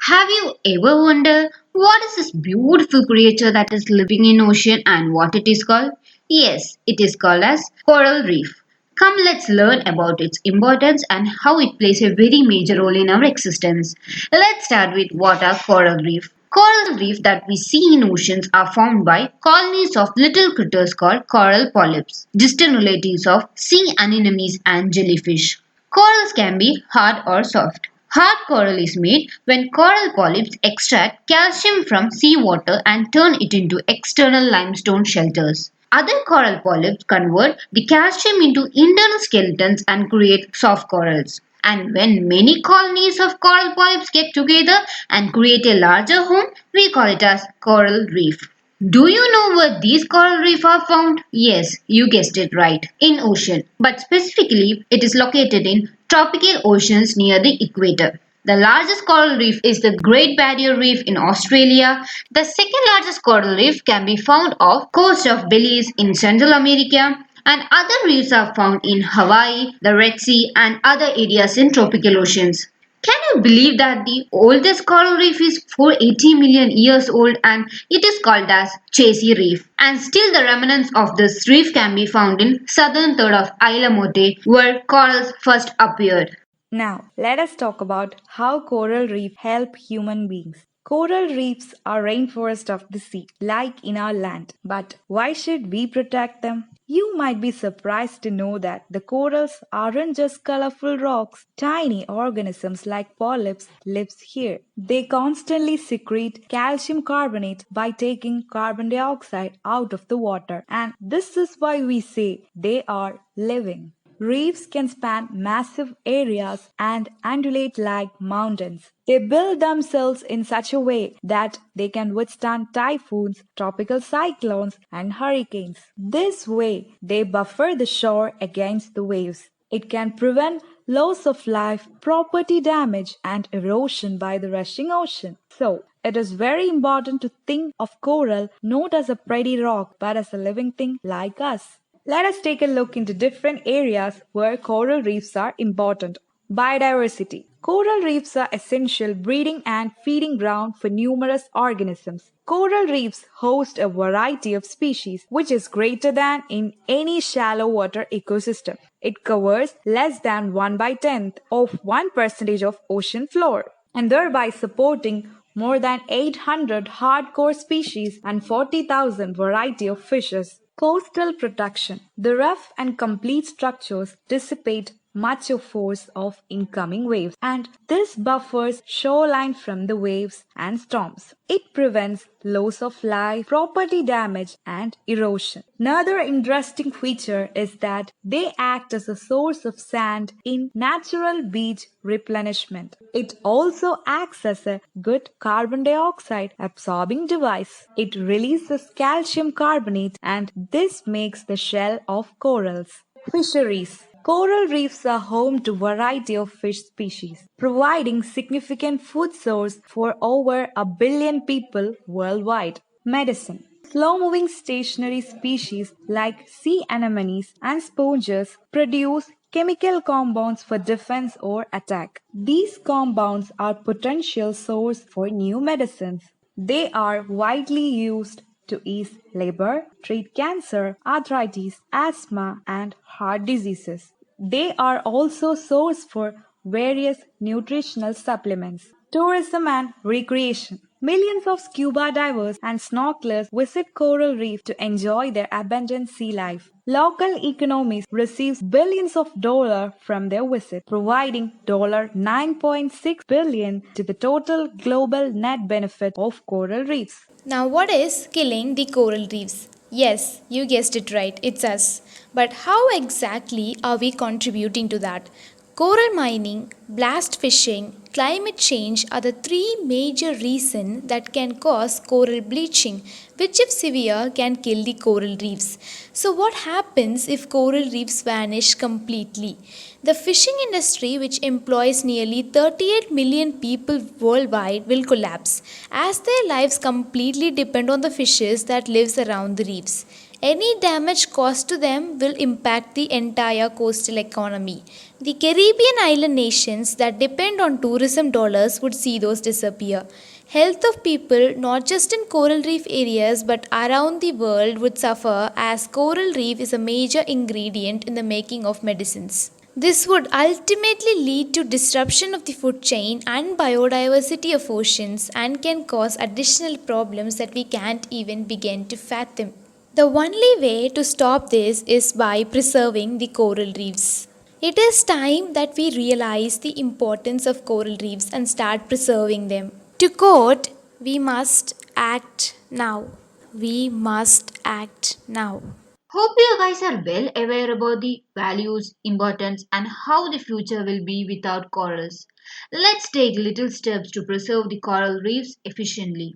Have you ever wondered what is this beautiful creature that is living in ocean and what it is called? Yes, it is called as coral reef. Come, let's learn about its importance and how it plays a very major role in our existence. Let's start with what are coral reef. Coral reef that we see in oceans are formed by colonies of little critters called coral polyps, distant relatives of sea anemones and jellyfish. Corals can be hard or soft. Hard coral is made when coral polyps extract calcium from seawater and turn it into external limestone shelters. Other coral polyps convert the calcium into internal skeletons and create soft corals. And when many colonies of coral polyps get together and create a larger home, we call it as coral reef. Do you know where these coral reefs are found? Yes, you guessed it right, in ocean. But specifically, it is located in tropical oceans near the equator. The largest coral reef is the Great Barrier Reef in Australia. The second largest coral reef can be found off coast of Belize in Central America, and other reefs are found in Hawaii, the Red Sea, and other areas in tropical oceans. Can you believe that the oldest coral reef is 480 million years old and it is called as Chasey Reef? And still the remnants of this reef can be found in southern third of Isla Motte where corals first appeared. Now, let us talk about how coral reefs help human beings. Coral reefs are rainforest of the sea, like in our land. But why should we protect them? You might be surprised to know that the corals aren't just colorful rocks. Tiny organisms like polyps live here. They constantly secrete calcium carbonate by taking carbon dioxide out of the water. And this is why we say they are living. Reefs can span massive areas and undulate like mountains. They build themselves in such a way that they can withstand typhoons, tropical cyclones, and hurricanes. This way, they buffer the shore against the waves. It can prevent loss of life, property damage, and erosion by the rushing ocean. So, it is very important to think of coral not as a pretty rock but as a living thing like us. Let us take a look into different areas where coral reefs are important. Biodiversity. Coral reefs are essential breeding and feeding ground for numerous organisms. Coral reefs host a variety of species, which is greater than in any shallow water ecosystem. It covers less than 1 by 10th of 1% of ocean floor, and thereby supporting more than 800 hardcore species and 40,000 variety of fishes. Coastal protection. The rough and complete structures dissipate much of force of incoming waves, and this buffers shoreline from the waves and storms. It prevents loss of life, property damage, and erosion. Another interesting feature is that they act as a source of sand in natural beach replenishment. It also acts as a good carbon dioxide absorbing device. It releases calcium carbonate, and this makes the shell of corals. Fisheries. Coral reefs are home to a variety of fish species, providing significant food source for over a billion people worldwide. Medicine. Slow-moving stationary species like sea anemones and sponges produce chemical compounds for defense or attack. These compounds are potential source for new medicines. They are widely used to ease labor, treat cancer, arthritis, asthma, and heart diseases. They are also source for various nutritional supplements. Tourism and recreation. Millions of scuba divers and snorkelers visit coral reef to enjoy their abundant sea life. Local economies receive billions of dollars from their visit, providing $9.6 billion to the total global net benefit of coral reefs. Now, what is killing the coral reefs? Yes, you guessed it right, it's us. But how exactly are we contributing to that? Coral mining, blast fishing, climate change are the three major reasons that can cause coral bleaching, which, if severe, can kill the coral reefs. So, what happens if coral reefs vanish completely? The fishing industry, which employs nearly 38 million people worldwide, will collapse as their lives completely depend on the fishes that lives around the reefs. Any damage caused to them will impact the entire coastal economy. The Caribbean island nations that depend on tourism dollars would see those disappear. Health of people, not just in coral reef areas but around the world, would suffer as coral reef is a major ingredient in the making of medicines. This would ultimately lead to disruption of the food chain and biodiversity of oceans and can cause additional problems that we can't even begin to fathom. The only way to stop this is by preserving the coral reefs. It is time that we realize the importance of coral reefs and start preserving them. To quote, we must act now. We must act now. Hope you guys are well aware about the values, importance, and how the future will be without corals. Let's take little steps to preserve the coral reefs efficiently.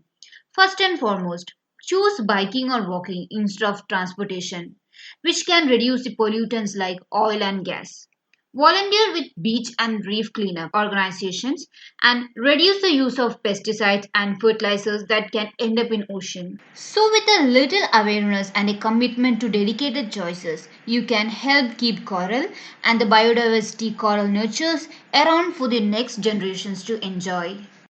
First and foremost, choose biking or walking instead of transportation, which can reduce the pollutants like oil and gas. Volunteer with beach and reef cleanup organizations and reduce the use of pesticides and fertilizers that can end up in ocean. So with a little awareness and a commitment to dedicated choices, you can help keep coral and the biodiversity coral nurtures around for the next generations to enjoy.